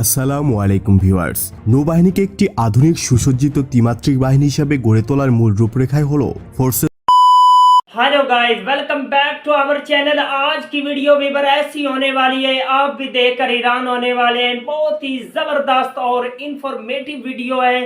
আসসালামু আলাইকুম ভিউয়ার্স। নৌবাহিনীকে একটি আধুনিক সুসজ্জিত ত্রিমাত্রিক বাহিনী হিসেবে গড়ে তোলার মূল রূপরেখাই হলো forces. Hello guys, welcome back to our channel. आज की वीडियो भी ऐसी होने वाली है, आप भी देखकर हैरान होने वाले हैं। बहुत ही जबरदस्त और इंफॉर्मेटिव वीडियो है।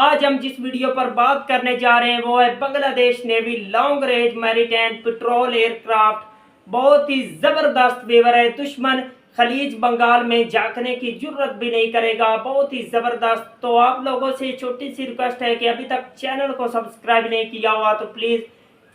आज हम जिस वीडियो पर बात करने जा रहे हैं वो है Bangladesh navy long range maritime petrol aircraft. बहुत ही जबरदस्त वेवर है, दुश्मन खलीज बंगाल में झांकने की जरूरत भी नहीं करेगा। बहुत ही जबरदस्त। तो आप लोगों से छोटी सी रिक्वेस्ट है कि अभी तक चैनल को सब्सक्राइब नहीं किया हुआ तो प्लीज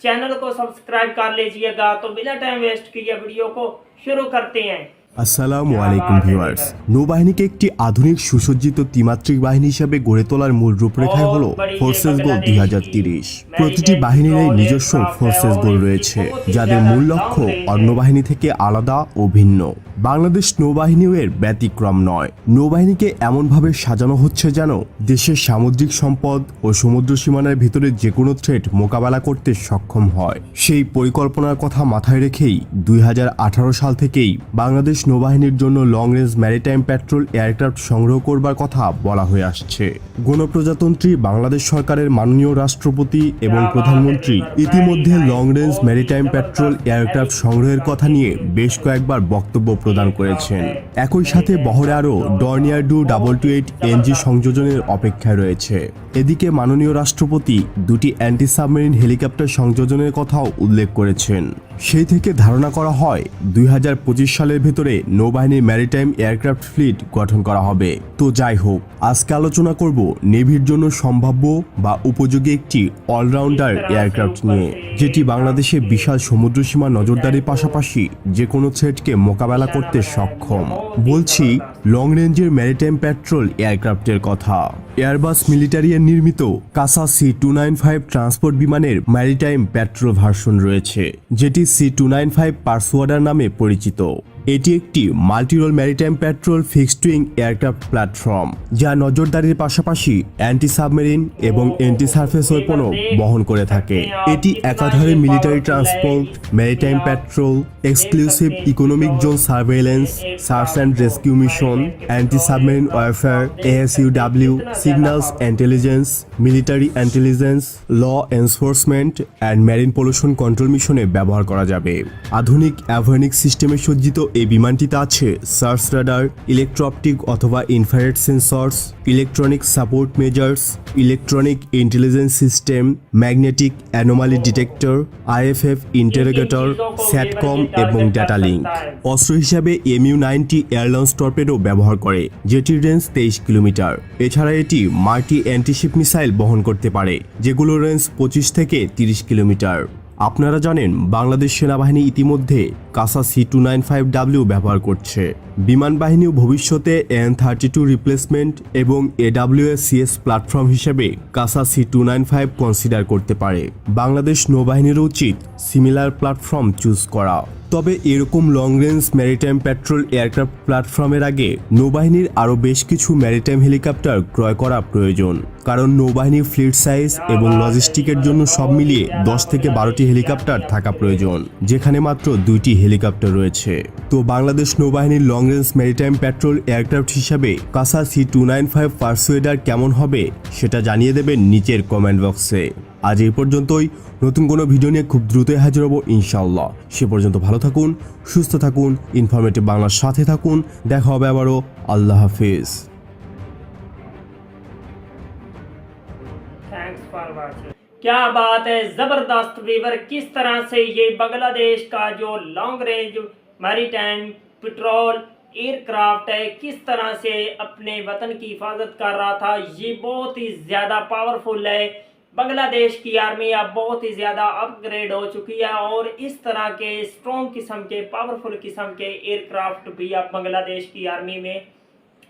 चैनल को सब्सक्राइब कर लीजिएगा। तो बिना टाइम वेस्ट किए वीडियो को शुरू करते हैं। আসসালামু আলাইকুম ভিউয়ার্স। নৌবাহিনীকে একটি আধুনিক সুসজ্জিত ত্রিমাত্রিক বাহিনী হিসেবে গড়ে তোলার মূল রূপরেখাই হলো ফোর্সেস গোল 2030। প্রতিটি বাহিনীর নিজস্ব ফোর্সেস গোল রয়েছে, যাদের মূল লক্ষ্য অন্য বাহিনী থেকে আলাদা ও ভিন্ন। বাংলাদেশ নৌবাহিনীও এর ব্যতিক্রম নয়। নৌবাহিনীকে এমনভাবে সাজানো হচ্ছে যেন দেশের সামুদ্রিক সম্পদ ও সমুদ্র সীমানার ভিতরে যে কোনো থ্রেট মোকাবেলা করতে সক্ষম হয়। সেই পরিকল্পনার কথা মাথায় রেখেই 2018 সাল থেকেই বাংলাদেশ নৌবাহিনীর জন্য long range maritime petrol aircraft সংগ্রহ করবার কথা বলা হয়ে আসছে। গণপ্রজাতন্ত্রী বাংলাদেশ সরকারের মাননীয় রাষ্ট্রপতি এবং প্রধানমন্ত্রী ইতিমধ্যে long range maritime petrol aircraft সংগ্রহের কথা নিয়ে বেশ কয়েকবার বক্তব্য প্রদান করেছেন। একই সাথে বহরে আরও ডর্নিয়ার 228 এনজি সংযোজনের অপেক্ষায় রয়েছে। এদিকে মাননীয় রাষ্ট্রপতি দুটি অ্যান্টি সাবমেরিন হেলিকপ্টার সংযোজনের কথাও উল্লেখ করেছেন। সেই থেকে ধারণা করা হয় 2025 সালের ভেতরে নৌবাহিনীর ম্যারিটাইম এয়ারক্রাফট ফ্লিট গঠন করা হবে। তো যাই হোক, আজকে আলোচনা করব নেভির জন্য সম্ভাব্য বা উপযোগী একটি অলরাউন্ডার এয়ারক্রাফট নিয়ে, যেটি বাংলাদেশে বিশাল সমুদ্রসীমা নজরদারির পাশাপাশি যে কোনো থ্রেটকে মোকাবেলা করতে সক্ষম। বলছি লং রেঞ্জের ম্যারিটাইম পেট্রোল এয়ারক্রাফটের কথা। এয়ারবাস মিলিটারিয়ার নির্মিত কাসা C295 ট্রান্সপোর্ট বিমানের ম্যারিটাইম পেট্রোল ভার্সন রয়েছে, যেটি C295 পার্সওয়ার্ডার নামে পরিচিত। এটি একটি multirole maritime petrol fixed wing aircraft platform, যা নজরদারির পাশাপাশি অ্যান্টি সাবমেরিন এবং অ্যান্টি সারফেস ওয়েপনও বহন করে থাকে। এটি একাধারে military transport, maritime petrol, exclusive economic zone surveillance, search and rescue mission, anti submarine warfare, ASUW, signals intelligence, military intelligence, law enforcement and marine pollution control মিশনে ব্যবহার করা যাবে। আধুনিক অ্যাভিওনিক সিস্টেমে সজ্জিত এই বিমানটিতে আছে সার্চ রাডার, ইলেকট্রো-অপটিক অথবা infrared sensors, electronic support measures, electronic intelligence system, magnetic anomaly detector, IFF ইন্টারোগেটর, স্যাটকম এবং ডেটা লিঙ্ক। অস্ত্র হিসাবে MU-90 এয়ারলঞ্চ টর্পেডো ব্যবহার করে, যেটির রেঞ্জ 23 কিলোমিটার। এছাড়া এটি মাল্টি অ্যান্টিশিপ মিসাইল বহন করতে পারে, যেগুলোর রেঞ্জ 25 থেকে 30 কিলোমিটার। আপনারা জানেন বাংলাদেশ সেনাবাহিনী ইতিমধ্যে কাসা C295W ব্যবহার করছে। বিমান বাহিনীও ভবিষ্যতে AN-32 রিপ্লেসমেন্ট এবং AWS-CS প্ল্যাটফর্ম হিসেবে কাসা C295 কনসিডার করতে পারে। বাংলাদেশ নৌবাহিনীর উচিত সিমিলার প্ল্যাটফর্ম চুজ করা। তবে এরকম long range maritime petrol aircraft প্ল্যাটফর্মের আগে নৌবাহিনীর আরও বেশ কিছু ম্যারিটাইম হেলিকপ্টার ক্রয় করা প্রয়োজন, কারণ নৌবাহিনীর ফ্লিট সাইজ এবং লজিস্টিকের জন্য সব মিলিয়ে 10 থেকে 12টি হেলিকপ্টার থাকা প্রয়োজন, যেখানে মাত্র 2টি হেলিকপ্টার রয়েছে। তো বাংলাদেশ নৌবাহিনীর long range maritime petrol aircraft হিসাবে কাসা C295 পার্সুয়েডার কেমন হবে সেটা জানিয়ে দেবেন নিচের কমেন্ট বক্সে। আজ এই পর্যন্তই। নতুন কোনো ভিডিও নিয়ে খুব দ্রুতই হাজির হব ইনশাআল্লাহ। সে পর্যন্ত ভালো থাকুন, সুস্থ থাকুন, ইনফরমেটিভ বাংলার সাথে থাকুন। দেখা হবে আবারও। আল্লাহ হাফিজ। Thanks for watching. क्या बात है, जबरदस्त वीवर। किस तरह से ये बांग्लादेश का जो long range maritime petrol aircraft है, किस तरह से अपने वतन की हिफाजत कर रहा था। ये बहुत ही ज़्यादा पावरफुल है। बांग्लादेश की आर्मी अब बहुत ही ज़्यादा अपग्रेड हो चुकी है और इस तरह के स्ट्रॉन्ग किस्म के पावरफुल किस्म के एयरक्राफ्ट भी अब बांग्लादेश की आर्मी में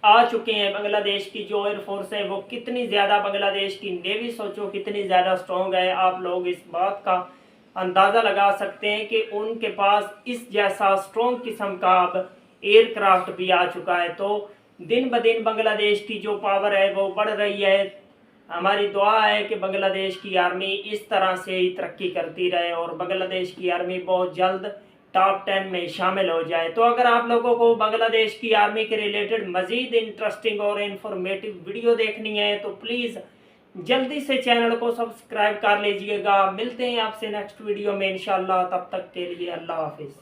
आ चुके हैं। बांग्लादेश की जो एयरफोर्स है वो कितनी ज़्यादा, बांग्लादेश की नेवी सोचो कितनी ज़्यादा स्ट्रॉन्ग है। आप लोग इस बात का अंदाज़ा लगा सकते हैं कि उनके पास इस जैसा स्ट्रॉन्ग किस्म का अब एयरक्राफ्ट भी आ चुका है। तो दिन ब दिन बांग्लादेश की जो पावर है वो बढ़ रही है। हमारी दुआ है कि बांग्लादेश की आर्मी इस तरह से ही तरक्की करती रहे और बांग्लादेश की आर्मी बहुत जल्द टॉप 10 में शामिल हो जाए। तो अगर आप लोगों को बांग्लादेश की आर्मी के रिलेटेड मज़ीद इंटरेस्टिंग और इन्फॉर्मेटिव वीडियो देखनी है तो प्लीज़ जल्दी से चैनल को सब्सक्राइब कर लीजिएगा। मिलते हैं आपसे नेक्स्ट वीडियो में इंशाल्लाह, तब तक के लिए अल्लाह हाफिज़।